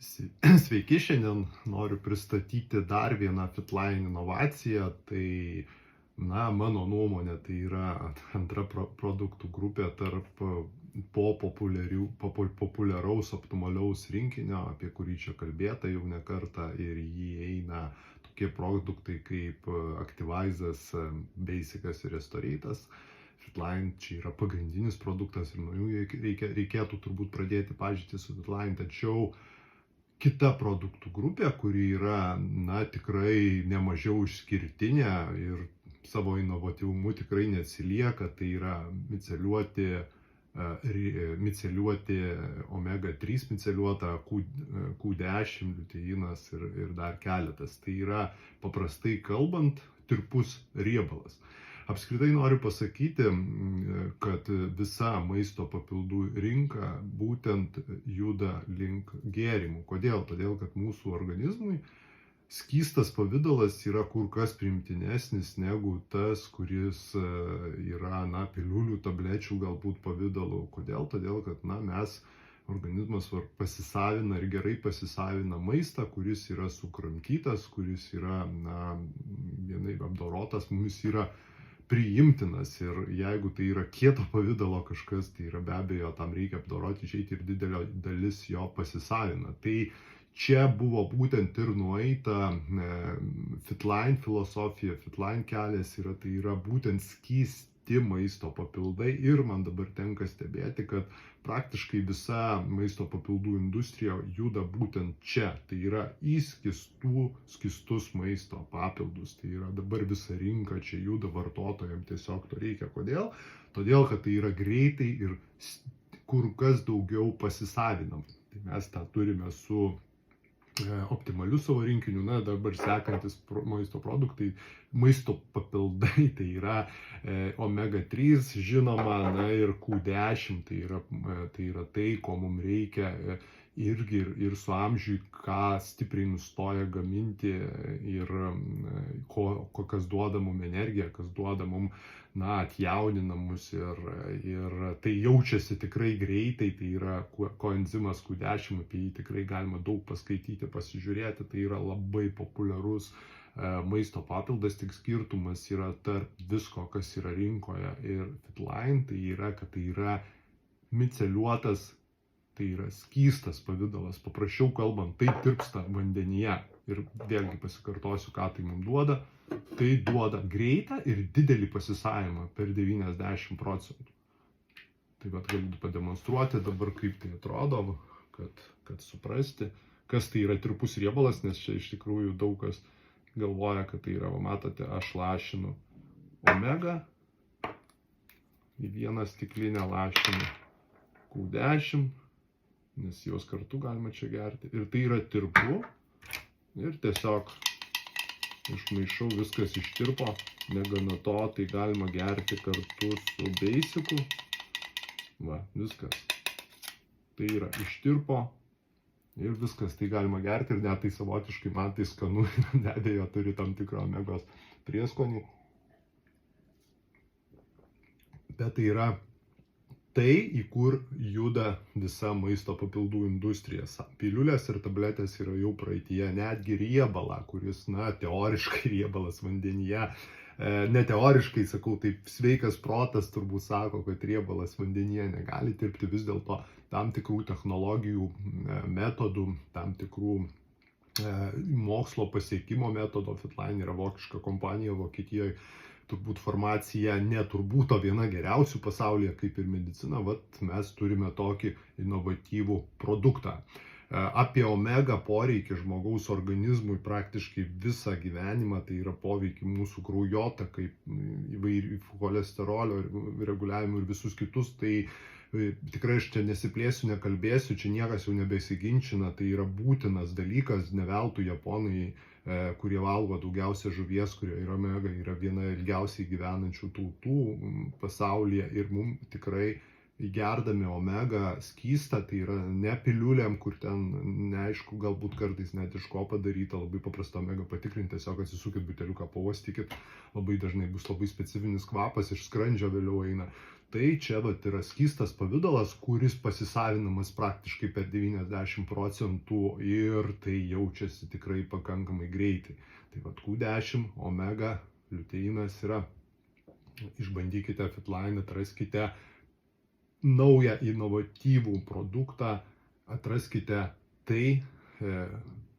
Sveiki, šiandien noriu pristatyti dar vieną Fitline inovaciją. Tai, mano nuomonė, tai yra antra produktų grupė tarp populiaraus optimaliaus rinkinio, apie kurį čia kalbėta jau ne kartą, ir į jį eina tokie produktai kaip Activizas, Basicas ir Restoratas. Fitline čia yra pagrindinis produktas ir nuo jų reikėtų turbūt pradėti pažinti su Fitline, tačiau kita produktų grupė, kuri yra, tikrai nemažiau išskirtinė ir savo inovatyvumu tikrai neatsilieka, tai yra miceliuoti omega 3 miceliuota Q10, liuteinas ir dar keletas. Tai yra, paprastai kalbant, tirpus riebalas. Apskritai noriu pasakyti, kad visa maisto papildų rinka būtent juda link gėrimų. Kodėl? Todėl, kad mūsų organizmui skystas pavidalas yra kur kas priimtinesnis negu tas, kuris yra, piliulių, tablečių galbūt pavidalu. Kodėl? Todėl, kad mes organizmas pasisavina ir gerai pasisavina maistą, kuris yra sukramtytas, kuris yra, vienaip apdorotas, mums yra priimtinas, ir jeigu tai yra kieto pavidalo kažkas, tai yra be abejo, tam reikia apdoroti, išeiti ir didelio dalis jo pasisavina. Tai čia buvo būtent ir nueita Fitline filosofija, Fitline kelias yra, tai yra būtent skysti maisto papildai, ir man dabar tenka stebėti, kad praktiškai visa maisto papildų industrija juda būtent čia. Tai yra į skystus maisto papildus. Tai yra dabar visa rinka čia juda, vartotojams tiesiog to reikia. Kodėl? Todėl, kad tai yra greitai ir kur kas daugiau pasisavinam. Tai mes tą turime su optimaliu savo rinkiniu. Dabar sekantis maisto produktai, maisto papildai, tai yra omega 3, žinoma, ir Q10, tai yra tai, ko mums reikia irgi ir su amžiui, ką stipriai nustoja gaminti ir kas duoda mums energiją, kas duoda mums, atjaunina mus, ir tai jaučiasi tikrai greitai. Tai yra koenzimas Q10, apie jį tikrai galima daug paskaityti, pasižiūrėti. Tai yra labai populiarus maisto papildas, tik skirtumas yra tarp visko, kas yra rinkoje, ir Fitline, tai yra, kad tai yra miceliuotas, tai yra skystas pavidalas. Paprasčiau kalbant, tai tirpsta vandenyje. Ir vėlgi pasikartosiu, ką tai mums duoda. Tai duoda greitą ir didelį pasisavimą per 90%. Tai galiu pademonstruoti dabar, kaip tai atrodo, kad suprasti, kas tai yra tirpus riebalas, nes čia iš tikrųjų daug kas galvoja, kad tai yra, matote, aš lašinu omega, į vieną stiklinę lašinu Q10, nes jos kartu galima čia gerti. Ir tai yra tirpu. Ir tiesiog išmaišau, viskas ištirpo. Negana to, tai galima gerti kartu su Basicu. Viskas. Tai yra ištirpo. Ir viskas, tai galima gerti, ir net tai savotiškai man tai skanu, be abejo, turi tam tikrą omegos prieskonį. Bet tai yra tai, į kur juda visa maisto papildų industrija. Piliulės ir tabletės yra jau praeityje. Netgi riebalą, kuris, teoriškai riebalas vandenyje, ne teoriškai, sakau, taip, sveikas protas turbūt sako, kad riebalas vandenyje negali tirpti. Vis dėlto tam tikrų technologijų, metodų, tam tikrų mokslo pasiekimo metodo, Fitline yra vokiška kompanija Vokietijoje, turbūt farmacija neturbūt viena geriausių pasaulyje, kaip ir medicina, mes turime tokį inovatyvų produktą. Apie omega poreikį žmogaus organizmui praktiškai visą gyvenimą, tai yra poveikį mūsų kraujotakai, įvairių cholesterolio reguliavimų ir visus kitus, tai tikrai aš čia nesiplėsiu, nekalbėsiu, čia niekas jau nebesiginčina, tai yra būtinas dalykas, ne veltui japonai, kurie valgo daugiausia žuvies, kurie yra omega, yra viena ilgiausiai gyvenančių tautų pasaulyje, ir mums tikrai gerdami omega skystą, tai yra ne piliulėm, kur ten neaišku, galbūt kartais net iš ko padaryta, labai paprasta omega patikrinti, tiesiog atsisukit buteliuką, pauostykit, labai dažnai bus labai specifinis kvapas, iš skrandžio vėliau eina. tai čia vat yra skystas pavidalas, kuris pasisavinamas praktiškai per 90% ir tai jaučiasi tikrai pakankamai greitai. Tai vat Q10, omega, liuteinas yra. Išbandykite Fitline, atraskite naują inovatyvų produktą, atraskite tai,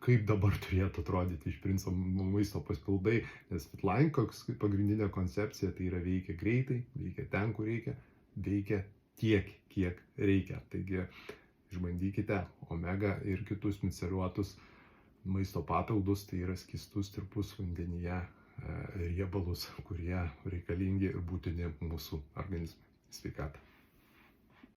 kaip dabar turėtų atrodyti iš principo maisto papildai, nes Fitline pagrindinė koncepcija tai yra veikia greitai, veikia ten, kur reikia, veikia tiek, kiek reikia. Taigi išbandykite omega ir kitus miceliuotus maisto papildus, tai yra skystus tirpus vandenyje riebalus, kurie reikalingi ir būtini mūsų organizmui. Sveikatą.